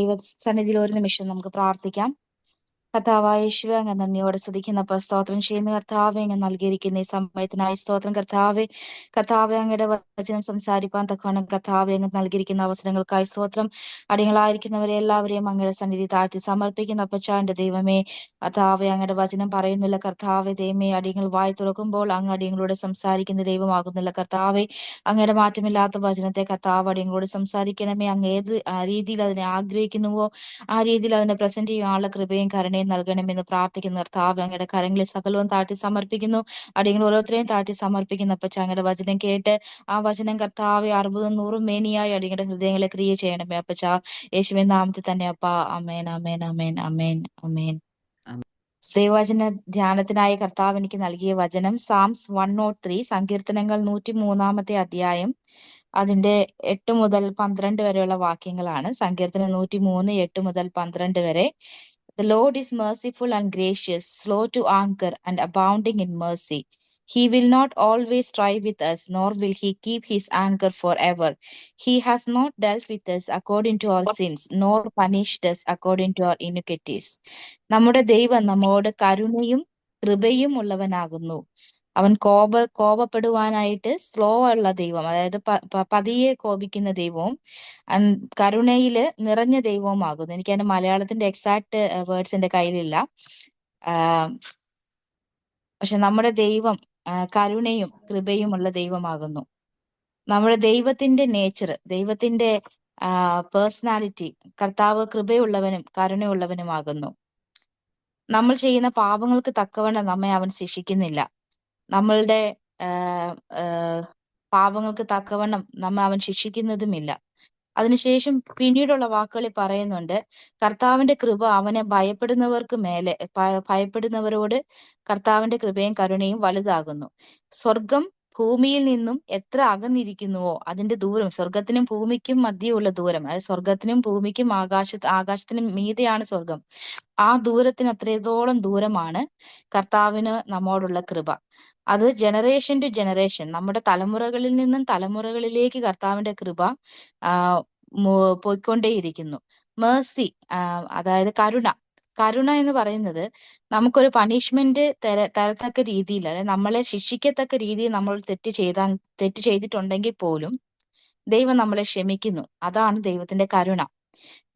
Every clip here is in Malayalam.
ദൈവസന്നിധിയിൽ ഒരു നിമിഷം നമുക്ക് പ്രാർത്ഥിക്കാം. കർത്താവായ യേശുവേ, അങ്ങ് നന്ദിയോടെ സ്തുതിക്കുന്നപ്പ സ്തോത്രം ചെയ്യുന്ന കർത്താവെ, അങ്ങ് നൽകിയിരിക്കുന്ന ഈ സമയത്തിനായി സ്തോത്രം കർത്താവെ. കർത്താവെ, അങ്ങയുടെ വചനം സംസാരിപ്പാൻ തക്കവണ്ണം കർത്താവെ അങ്ങ് നൽകിയിരിക്കുന്ന അവസരങ്ങൾക്കായി സ്തോത്രം. അടിയങ്ങളായിരിക്കുന്നവരെ എല്ലാവരെയും അങ്ങയുടെ സന്നിധി താഴ്ത്തി സമർപ്പിക്കുന്ന അപ്പച്ചാന്റെ ദൈവമേ, കർത്താവെ അങ്ങയുടെ വചനം പറയുന്നില്ല കർത്താവെ. ദൈവമേ, അടിയങ്ങൾ വായി തുറക്കുമ്പോൾ അങ്ങ് അടിയങ്ങളോട് സംസാരിക്കുന്ന ദൈവമാകുന്നില്ല കർത്താവെ. അങ്ങയുടെ മാറ്റമില്ലാത്ത വചനത്തെ കർത്താവ് അടിയങ്ങളോട് സംസാരിക്കണമേ. അങ്ങ് ഏത് രീതിയിൽ അതിനെ ആഗ്രഹിക്കുന്നുവോ ആ രീതിയിൽ അതിനെ പ്രസന്റ് ചെയ്യാനുള്ള കൃപയും കരുണയും നൽകണമെന്ന് പ്രാർത്ഥിക്കുന്ന കർത്താവ്, അങ്ങയുടെ കരങ്ങളിൽ സകലവും താഴ്ത്തി സമർപ്പിക്കുന്നു. അടിയങ്ങൾ ഓരോരുത്തരെയും താഴ്ത്തി സമർപ്പിക്കുന്ന അപ്പച്ച, അങ്ങയുടെ വചനം കേട്ട് ആ വചനം കർത്താവ് 60 100 മേനിയായി അടിയങ്ങളുടെ ഹൃദയങ്ങളെ ക്രിയ ചെയ്യണമേ അപ്പച്ച. യേശുവിൻ നാമത്തിൽ തന്നെ അപ്പ. അമേൻ, അമേൻ, അമേൻ, അമേൻ, അമേൻ. ദൈവവചന ധ്യാനത്തിനായി കർത്താവ് എനിക്ക് നൽകിയ വചനം സാംസ് 103, സങ്കീർത്തനങ്ങൾ 103 അധ്യായം അതിന്റെ 8 മുതൽ 12 വരെയുള്ള വാക്യങ്ങളാണ്. സങ്കീർത്തനം 103 8 മുതൽ 12 വരെ. The Lord is merciful and gracious, slow to anger and abounding in mercy. He will not always strive with us, nor will he keep his anger forever. He has not dealt with us according to our sins, nor punished us according to our iniquities. നമ്മുടെ ദൈവം നമ്മോട് കരുണയും കൃപയും ഉള്ളവനാകുന്നു. അവൻ കോപപ്പെടുവാനായിട്ട് സ്ലോ ഉള്ള ദൈവം, അതായത് പതിയെ കോപിക്കുന്ന ദൈവവും കരുണയില് നിറഞ്ഞ ദൈവവുമാകുന്നു. എനിക്ക് അതിന്റെ മലയാളത്തിന്റെ എക്സാക്ട് വേർഡ്സ് എന്റെ കയ്യിലില്ല. പക്ഷെ നമ്മുടെ ദൈവം കരുണയും കൃപയും ഉള്ള ദൈവമാകുന്നു. നമ്മുടെ ദൈവത്തിന്റെ നേച്ചർ, ദൈവത്തിന്റെ പേഴ്സണാലിറ്റി, കർത്താവ് കൃപയുള്ളവനും കരുണയുള്ളവനുമാകുന്നു. നമ്മൾ ചെയ്യുന്ന പാപങ്ങൾക്ക് തക്കവണ്ണം നമ്മെ അവൻ ശിക്ഷിക്കുന്നില്ല. നമ്മളുടെ പാപങ്ങൾക്ക് തക്കവണ്ണം നമ്മെ അവൻ ശിക്ഷിക്കുന്നതുമില്ല. അതിനുശേഷം പിന്നീടുള്ള വാക്കുകളിൽ പറയുന്നുണ്ട്, കർത്താവിന്റെ കൃപ അവനെ ഭയപ്പെടുന്നവരോട് കർത്താവിന്റെ കൃപയും കരുണയും വലുതാകുന്നു. സ്വർഗം ഭൂമിയിൽ നിന്നും എത്ര അകന്നിരിക്കുന്നുവോ അതിന്റെ ദൂരം, സ്വർഗത്തിനും ഭൂമിക്കും മധ്യയുള്ള ദൂരം, അതായത് സ്വർഗത്തിനും ഭൂമിക്കും ആകാശത്തിനും മീതെയാണ് സ്വർഗം. ആ ദൂരത്തിന് അത്രത്തോളം ദൂരമാണ് കർത്താവിന് നമ്മോടുള്ള കൃപ. അത് ജനറേഷൻ ടു ജനറേഷൻ, നമ്മുടെ തലമുറകളിൽ നിന്നും തലമുറകളിലേക്ക് കർത്താവിന്റെ കൃപ പോയിക്കൊണ്ടേയിരിക്കുന്നു. മേഴ്സി, അതായത് കരുണ എന്ന് പറയുന്നത് നമുക്കൊരു പണിഷ്മെന്റ് തരത്തക്ക രീതിയിൽ, അല്ലെ നമ്മളെ ശിക്ഷിക്കത്തക്ക രീതിയിൽ നമ്മൾ തെറ്റ് ചെയ്തിട്ടുണ്ടെങ്കിൽ പോലും ദൈവം നമ്മളെ ക്ഷമിക്കുന്നു. അതാണ് ദൈവത്തിന്റെ കരുണ.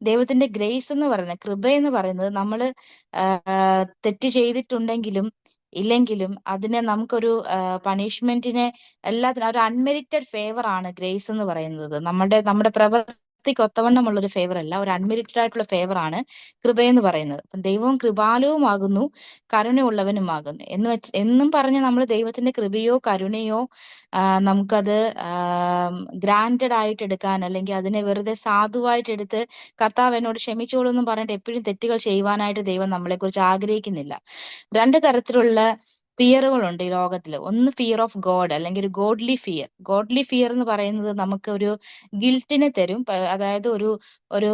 ദൈവത്തിന്റെ ഗ്രേസ് എന്ന് പറയുന്നത്, കൃപ എന്ന് പറയുന്നത്, നമ്മള് തെറ്റ് ചെയ്തിട്ടുണ്ടെങ്കിലും ഇല്ലെങ്കിലും അതിനെ നമുക്കൊരു പണിഷ്മെന്റിനെ എല്ലാത്തിനും ഒരു അൺമെരിറ്റഡ് ഫേവർ ആണ് ഗ്രേസ് എന്ന് പറയുന്നത്. നമ്മുടെ പ്രവൃത്തിക്ക് ഒത്തവണ്ണമുള്ള ഒരു ഫേവർ അല്ല, ഒരു അൺമെരിറ്റഡ് ആയിട്ടുള്ള ഫേവർ ആണ് കൃപയെന്ന് പറയുന്നത്. അപ്പം ദൈവവും കൃപാലുവുമാകുന്നു, കരുണയുള്ളവനുമാകുന്നു എന്നും പറഞ്ഞ് നമ്മൾ ദൈവത്തിന്റെ കൃപയോ കരുണയോ നമുക്കത് ഗ്രാൻഡഡ് ആയിട്ട് എടുക്കാൻ, അല്ലെങ്കിൽ അതിനെ വെറുതെ സാധുവായിട്ട് എടുത്ത് കർത്താവ് എന്നോട് ക്ഷമിച്ചോളൂ എന്നും പറഞ്ഞിട്ട് എപ്പോഴും തെറ്റുകൾ ചെയ്യുവാനായിട്ട് ദൈവം നമ്മളെ കുറിച്ച് ആഗ്രഹിക്കുന്നില്ല. 2 തരത്തിലുള്ള ഫിയറുകളുണ്ട് ഈ ലോകത്തില്. ഒന്ന് ഫിയർ ഓഫ് ഗോഡ്, അല്ലെങ്കിൽ ഒരു ഗോഡ്ലി ഫിയർ. ഗോഡ്ലി ഫിയർ എന്ന് പറയുന്നത് നമുക്ക് ഒരു ഗിൽറ്റിനെ തരും, അതായത് ഒരു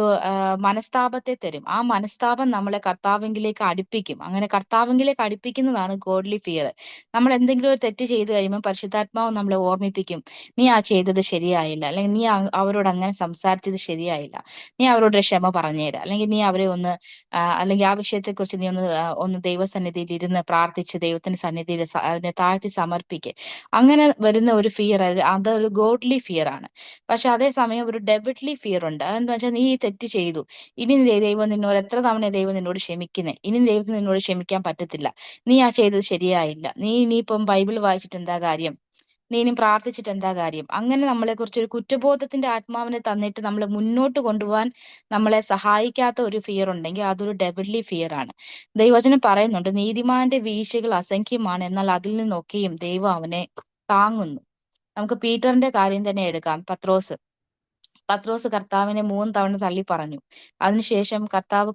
മനസ്താപത്തെ തരും. ആ മനസ്താപം നമ്മളെ കർത്താവിലേക്ക് അടുപ്പിക്കും. അങ്ങനെ കർത്താവിലേക്ക് അടുപ്പിക്കുന്നതാണ് ഗോഡ്ലി ഫിയർ. നമ്മൾ എന്തെങ്കിലും ഒരു തെറ്റ് ചെയ്തു കഴിയുമ്പോൾ പരിശുദ്ധാത്മാവ് നമ്മളെ ഓർമ്മിപ്പിക്കും, നീ ആ ചെയ്തത് ശരിയായില്ല, അല്ലെങ്കിൽ നീ അവരോട് അങ്ങനെ സംസാരിച്ചത് ശരിയായില്ല, നീ അവരോട് ക്ഷമ പറഞ്ഞുതരാം, അല്ലെങ്കിൽ നീ അവരെ അല്ലെങ്കിൽ ആ വിഷയത്തെക്കുറിച്ച് നീ ഒന്ന് ദൈവസന്നിധിയിൽ ഇരുന്ന് പ്രാർത്ഥിച്ച് ദൈവത്തിന്റെ സന്നിധിയിൽ അതിനെ താഴ്ത്തി സമർപ്പിക്കുക. അങ്ങനെ വരുന്ന ഒരു ഫിയർ, അതൊരു ഗോഡ്ലി ഫിയർ ആണ്. പക്ഷെ അതേസമയം ഒരു ഡെവിഡ്ലി ഫിയർ ഉണ്ട്. അതെന്താ വെച്ചാൽ, നീ ഈ തെറ്റ് ചെയ്തു, ഇനി ദൈവം നിന്നോട് എത്ര തവണ ദൈവം നിന്നോട് ക്ഷമിക്കുന്നേ, ഇനി ദൈവത്തിന് നിന്നോട് ക്ഷമിക്കാൻ പറ്റത്തില്ല, നീ ആ ചെയ്തത് ശരിയായില്ല, നീ ഇനിയിപ്പം ബൈബിൾ വായിച്ചിട്ട് എന്താ കാര്യം, നീ ഇനി പ്രാർത്ഥിച്ചിട്ട് എന്താ കാര്യം. അങ്ങനെ നമ്മളെ കുറിച്ച് ഒരു കുറ്റബോധത്തിന്റെ ആത്മാവിനെ തന്നിട്ട് നമ്മളെ മുന്നോട്ട് കൊണ്ടുപോകാൻ നമ്മളെ സഹായിക്കാത്ത ഒരു ഫിയർ ഉണ്ടെങ്കിൽ അതൊരു ഡെവിഡ്ലി ഫിയർ ആണ്. ദൈവവചനം പറയുന്നുണ്ട്, നീതിമാന്റെ വീഴ്ചകൾ അസംഖ്യമാണ്, എന്നാൽ അതിൽ നിന്നൊക്കെയും ദൈവം അവനെ താങ്ങുന്നു. നമുക്ക് പീറ്ററിന്റെ കാര്യം തന്നെ എടുക്കാം. പത്രോസ് കർത്താവിനെ 3 തവണ തള്ളി പറഞ്ഞു. അതിനുശേഷം കർത്താവ്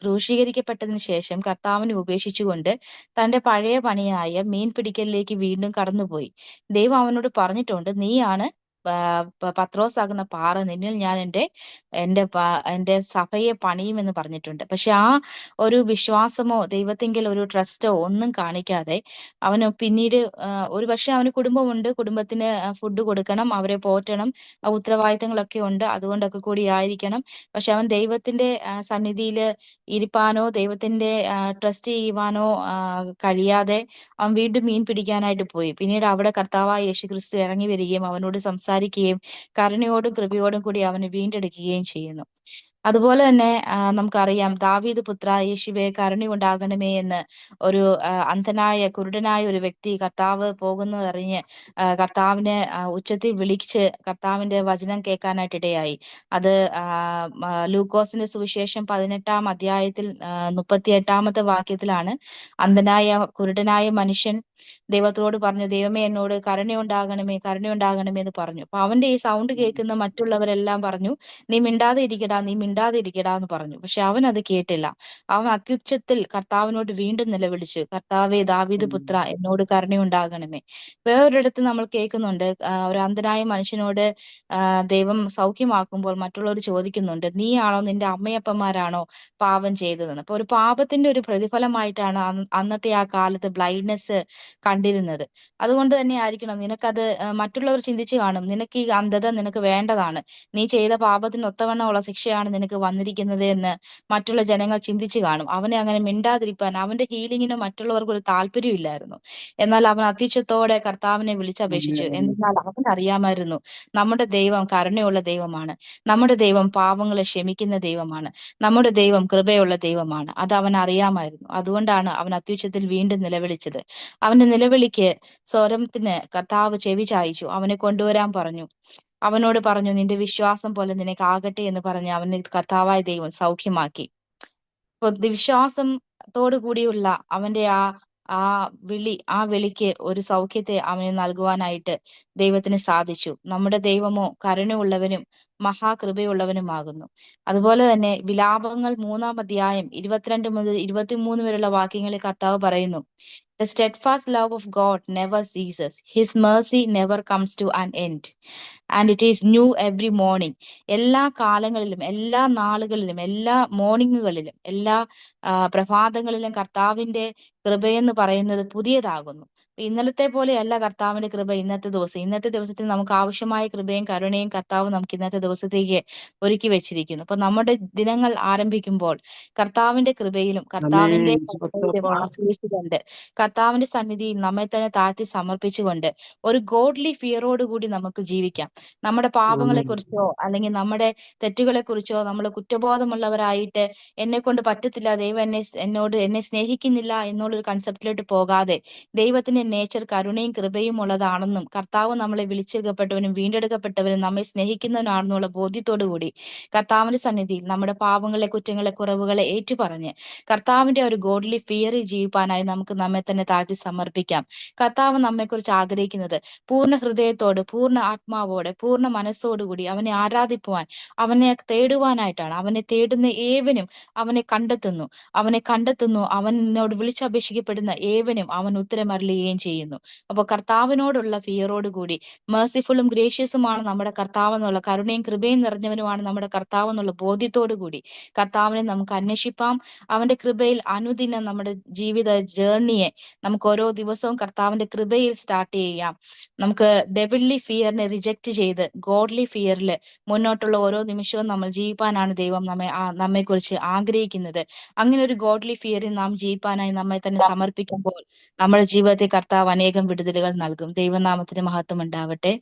ക്രൂശീകരിക്കപ്പെട്ടതിന് ശേഷം കർത്താവിനെ ഉപേക്ഷിച്ചുകൊണ്ട് തന്റെ പഴയ പണിയായ മീൻ പിടിക്കലിലേക്ക് വീണ്ടും കടന്നുപോയി. ദൈവം അവനോട് പറഞ്ഞിട്ടുണ്ട്, നീയാണ് പത്രോസ് ആകുന്ന പാറ, നിന്നിൽ ഞാൻ എന്റെ സഭയെ പണിയുമെന്ന് പറഞ്ഞിട്ടുണ്ട്. പക്ഷെ ആ ഒരു വിശ്വാസമോ ദൈവത്തിങ്കിൽ ഒരു ട്രസ്റ്റോ ഒന്നും കാണിക്കാതെ അവന് പിന്നീട് ഒരു പക്ഷെ അവന് കുടുംബമുണ്ട്, കുടുംബത്തിന് ഫുഡ് കൊടുക്കണം, അവരെ പോറ്റണം, ഉത്തരവാദിത്തങ്ങളൊക്കെ ഉണ്ട്, അതുകൊണ്ടൊക്കെ കൂടി ആയിരിക്കണം. പക്ഷെ അവൻ ദൈവത്തിന്റെ സന്നിധിയിൽ ഇരിപ്പാനോ ദൈവത്തിന്റെ ട്രസ്റ്റ് ചെയ്യുവാനോ കഴിയാതെ അവൻ വീണ്ടും മീൻ പിടിക്കാനായിട്ട് പോയി. പിന്നീട് അവിടെ കർത്താവായ യേശു ക്രിസ്തു ഇറങ്ങി വരികയും അവനോട് സംസാരിക്കുകയും കരുണയോടും കൃപയോടും കൂടി അവനെ വീണ്ടെടുക്കുകയും ചെയ്യുന്നു. അതുപോലെ തന്നെ നമുക്കറിയാം, ദാവീദ് പുത്ര യേശുവേ കരുണയുണ്ടാകണമേ എന്ന് ഒരു അന്ധനായ കുരുടനായ ഒരു വ്യക്തി കർത്താവ് പോകുന്നതറിഞ്ഞ് കർത്താവിനെ ഉച്ചത്തിൽ വിളിച്ച് കർത്താവിന്റെ വചനം കേൾക്കാനായിട്ട് ഇടയായി. അത് ലൂക്കോസിന്റെ സുവിശേഷം 18-ാം അധ്യായത്തിൽ 38-ാമത്തെ വാക്യത്തിലാണ്. അന്ധനായ കുരുടനായ മനുഷ്യൻ ദൈവത്തോട് പറഞ്ഞു, ദൈവമേ എന്നോട് കരുണയുണ്ടാകണമേ, കരുണയുണ്ടാകണമേ എന്ന് പറഞ്ഞു. അപ്പൊ അവന്റെ ഈ സൗണ്ട് കേൾക്കുന്ന മറ്റുള്ളവരെല്ലാം പറഞ്ഞു, നീ മിണ്ടാതെ ഇരിക്കടാ, നീ മിണ്ടാതെ ഇരിക്കടാ എന്ന് പറഞ്ഞു. പക്ഷെ അവൻ അത് കേട്ടില്ല. അവൻ അത്യുച്ചത്തിൽ കർത്താവിനോട് വീണ്ടും നിലവിളിച്ചു, കർത്താവേ ദാവീദ് പുത്ര എന്നോട് കരുണയുണ്ടാകണമേ. വേറൊരിടത്ത് നമ്മൾ കേൾക്കുന്നുണ്ട്, ഒരു അന്ധനായ മനുഷ്യനോട് ദൈവം സൗഖ്യമാക്കുമ്പോൾ മറ്റുള്ളവർ ചോദിക്കുന്നുണ്ട്, നീയാണോ നിന്റെ അമ്മയപ്പന്മാരാണോ പാപം ചെയ്തതെന്ന്. അപ്പൊ ഒരു പാപത്തിന്റെ ഒരു പ്രതിഫലമായിട്ടാണ് അന്നത്തെ ആ കാലത്ത് ബ്ലൈൻഡ്നെസ് കണ്ടിരുന്നത്. അതുകൊണ്ട് തന്നെ ആയിരിക്കണം നിനക്കത് മറ്റുള്ളവർ ചിന്തിച്ചു കാണും, നിനക്ക് ഈ അന്ധത നിനക്ക് വേണ്ടതാണ്, നീ ചെയ്ത പാപത്തിന് ഒത്തവണ്ണമുള്ള ശിക്ഷയാണ് നിനക്ക് വന്നിരിക്കുന്നത് എന്ന് മറ്റുള്ള ജനങ്ങൾ ചിന്തിച്ചു കാണും. അവനെ അങ്ങനെ മിണ്ടാതിരിക്കാൻ, അവന്റെ ഹീലിങ്ങിന് മറ്റുള്ളവർക്ക് ഒരു താല്പര്യമില്ലായിരുന്നു. എന്നാൽ അവൻ അത്യുച്ചത്തോടെ കർത്താവിനെ വിളിച്ചപേക്ഷിച്ചു. എന്നാൽ അവൻ അറിയാമായിരുന്നു നമ്മുടെ ദൈവം കരുണയുള്ള ദൈവമാണ്, നമ്മുടെ ദൈവം പാവങ്ങളെ ക്ഷമിക്കുന്ന ദൈവമാണ്, നമ്മുടെ ദൈവം കൃപയുള്ള ദൈവമാണ്. അത് അവൻ അറിയാമായിരുന്നു. അതുകൊണ്ടാണ് അവൻ അത്യുച്ചത്തിൽ വീണ്ടും നിലവിളിച്ചത്. അവന്റെ നിലവിളിക്ക് സ്വരത്തിന് കർത്താവ് ചെവി ചായിച്ചു. അവനെ കൊണ്ടുവരാൻ പറഞ്ഞു. അവനോട് പറഞ്ഞു, നിന്റെ വിശ്വാസം പോലെ നിനക്ക് ആകട്ടെ എന്ന് പറഞ്ഞ് അവനെ കർത്താവായ ദൈവം സൗഖ്യമാക്കി. അപ്പൊ വിശ്വാസത്തോടു കൂടിയുള്ള അവന്റെ ആ വിളിക്ക് ഒരു സൗഖ്യത്തെ അവന് നൽകുവാനായിട്ട് ദൈവത്തിന് സാധിച്ചു. നമ്മുടെ ദൈവമോ കരുണയുള്ളവനും മഹാകൃപയുള്ളവനുമാകുന്നു. അതുപോലെ തന്നെ വിലാപങ്ങൾ 3-ാം അധ്യായം 22 മുതൽ 23 വരെയുള്ള വാക്യങ്ങളിൽ കർത്താവ് പറയുന്നു, The steadfast love of God never ceases. His mercy never comes to an end. And it is new every morning. എല്ലാ കാലങ്ങളിലും, എല്ലാ നാളുകളിലും, എല്ലാ മോർണിംഗുകളിലും, എല്ലാ പ്രഭാതങ്ങളിലും കർത്താവിന്റെ കൃപയെന്ന് പറയുന്നത് പുതിയതാകുന്നു. ഇന്നലത്തെ പോലെയല്ല കർത്താവിന്റെ കൃപ ഇന്നത്തെ ദിവസം. ഇന്നത്തെ ദിവസത്തിൽ നമുക്ക് ആവശ്യമായ കൃപയും കരുണയും കർത്താവ് നമുക്ക് ഇന്നത്തെ ദിവസത്തേക്ക് ഒരുക്കി വെച്ചിരിക്കുന്നു. അപ്പൊ നമ്മുടെ ദിനങ്ങൾ ആരംഭിക്കുമ്പോൾ കർത്താവിന്റെ കൃപയിലും കർത്താവിന്റെ കരുണയിലും ആശ്രയിച്ചുകൊണ്ട് കർത്താവിന്റെ സന്നിധിയിൽ നമ്മെ തന്നെ താഴ്ത്തി സമർപ്പിച്ചുകൊണ്ട് ഒരു ഗോഡ്ലി ഫിയറോട് കൂടി നമുക്ക് ജീവിക്കാം. നമ്മുടെ പാപങ്ങളെ കുറിച്ചോ അല്ലെങ്കിൽ നമ്മുടെ തെറ്റുകളെ കുറിച്ചോ നമ്മൾ കുറ്റബോധമുള്ളവരായിട്ട് എന്നെ കൊണ്ട് പറ്റത്തില്ല, ദൈവം എന്നെ സ്നേഹിക്കുന്നില്ല എന്നുള്ളൊരു കൺസെപ്റ്റിലോട്ട് പോകാതെ ദൈവത്തിന്റെ നേച്ചർ കരുണയും കൃപയും ഉള്ളതാണെന്നും കർത്താവ് നമ്മളെ വിളിച്ചെടുക്കപ്പെട്ടവനും വീണ്ടെടുക്കപ്പെട്ടവനും നമ്മെ സ്നേഹിക്കുന്നവനാണെന്നുള്ള ബോധ്യത്തോടു കൂടി കർത്താവിന്റെ സന്നിധിയിൽ നമ്മുടെ പാപങ്ങളെ, കുറ്റങ്ങളെ, കുറവുകളെ ഏറ്റുപറഞ്ഞ് കർത്താവിന്റെ ഒരു ഗോഡ്ലി ഫിയറിൽ ജീവിപ്പാനായി നമുക്ക് നമ്മെ തന്നെ താഴ്ത്തി സമർപ്പിക്കാം. കർത്താവ് നമ്മെക്കുറിച്ച് ആഗ്രഹിക്കുന്നത് പൂർണ്ണ ഹൃദയത്തോട്, പൂർണ്ണ ആത്മാവോടെ, പൂർണ്ണ മനസ്സോടുകൂടി അവനെ ആരാധിക്കുവാൻ, അവനെ തേടുവാനായിട്ടാണ്. അവനെ തേടുന്ന ഏവനും അവനെ കണ്ടെത്തുന്നു, അവനോട് വിളിച്ചപേക്ഷിക്കപ്പെടുന്ന ഏവനും അവൻ ഉത്തരമരുളുകയും ചെയ്യുന്നു. അപ്പൊ കർത്താവിനോടുള്ള ഫിയറോട് കൂടി, മേഴ്സിഫുള്ളും ഗ്രേഷ്യസുമാണ് നമ്മുടെ കർത്താവ് എന്നുള്ള, കരുണയും കൃപയും നിറഞ്ഞവനുമാണ് നമ്മുടെ കർത്താവ് എന്നുള്ള ബോധ്യത്തോടു കൂടി കർത്താവിനെ നമുക്ക് അന്വേഷിപ്പാം. അവന്റെ കൃപയിൽ അനുദിനം നമ്മുടെ ജീവിത ജേർണിയെ നമുക്ക് ഓരോ ദിവസവും കർത്താവിന്റെ കൃപയിൽ സ്റ്റാർട്ട് ചെയ്യാം. നമുക്ക് ഡെവിൾലി ഫിയറിനെ റിജക്ട് ചെയ്ത് ഗോഡ്ലി ഫിയറിൽ മുന്നോട്ടുള്ള ഓരോ നിമിഷവും നമ്മൾ ജീവിപ്പാനാണ് ദൈവം നമ്മെ കുറിച്ച് ആഗ്രഹിക്കുന്നത്. അങ്ങനെ ഒരു ഗോഡ്ലി ഫിയറിൽ നാം ജീവിപ്പാനായി നമ്മെ തന്നെ സമർപ്പിക്കുമ്പോൾ നമ്മുടെ ജീവിതത്തെ കർത്താവ് അനേകം വിടുതലുകൾ നൽകും. ദൈവനാമത്തിന് മഹത്വം ഉണ്ടാവട്ടെ.